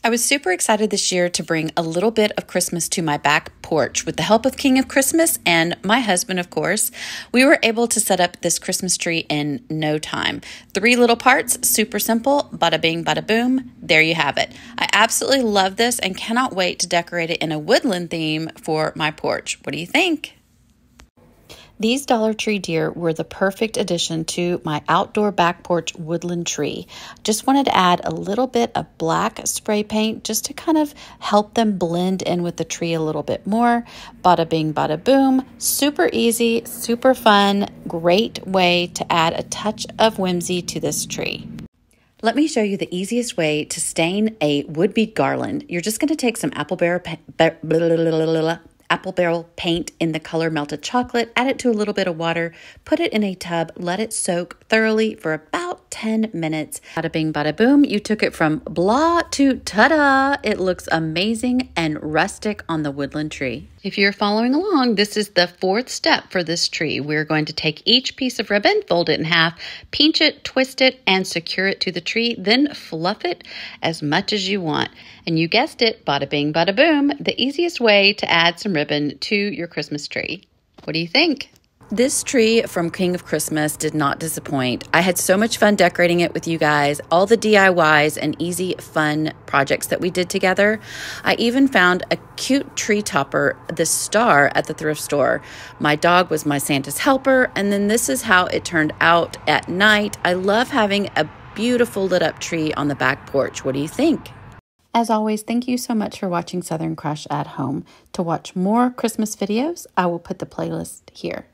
I was super excited this year to bring a little bit of Christmas to my back porch with the help of King of Christmas and my husband, of course. We were able to set up this Christmas tree in no time. 3 little parts, super simple, bada bing, bada boom. There you have it. I absolutely love this and cannot wait to decorate it in a woodland theme for my porch. What do you think? These Dollar Tree deer were the perfect addition to my outdoor back porch woodland tree. Just wanted to add a little bit of black spray paint just to kind of help them blend in with the tree a little bit more. Bada bing, bada boom. Super easy, super fun, great way to add a touch of whimsy to this tree. Let me show you the easiest way to stain a would-be garland. You're just going to take some apple barrel paint in the color melted chocolate, add it to a little bit of water, put it in a tub, let it soak thoroughly for about 10 minutes. Bada bing, bada boom. You took it from blah to ta-da. It looks amazing and rustic on the woodland tree. If you're following along, this is the 4th step for this tree. We're going to take each piece of ribbon, fold it in half, pinch it, twist it, and secure it to the tree, then fluff it as much as you want. And you guessed it, bada bing, bada boom, the easiest way to add some ribbon to your Christmas tree. What do you think? This tree from King of Christmas did not disappoint. I had so much fun decorating it with you guys, all the DIYs and easy, fun projects that we did together. I even found a cute tree topper, the star, at the thrift store. My dog was my Santa's helper, and then this is how it turned out at night. I love having a beautiful lit up tree on the back porch. What do you think? As always, thank you so much for watching Southern Crush at Home. To watch more Christmas videos, I will put the playlist here.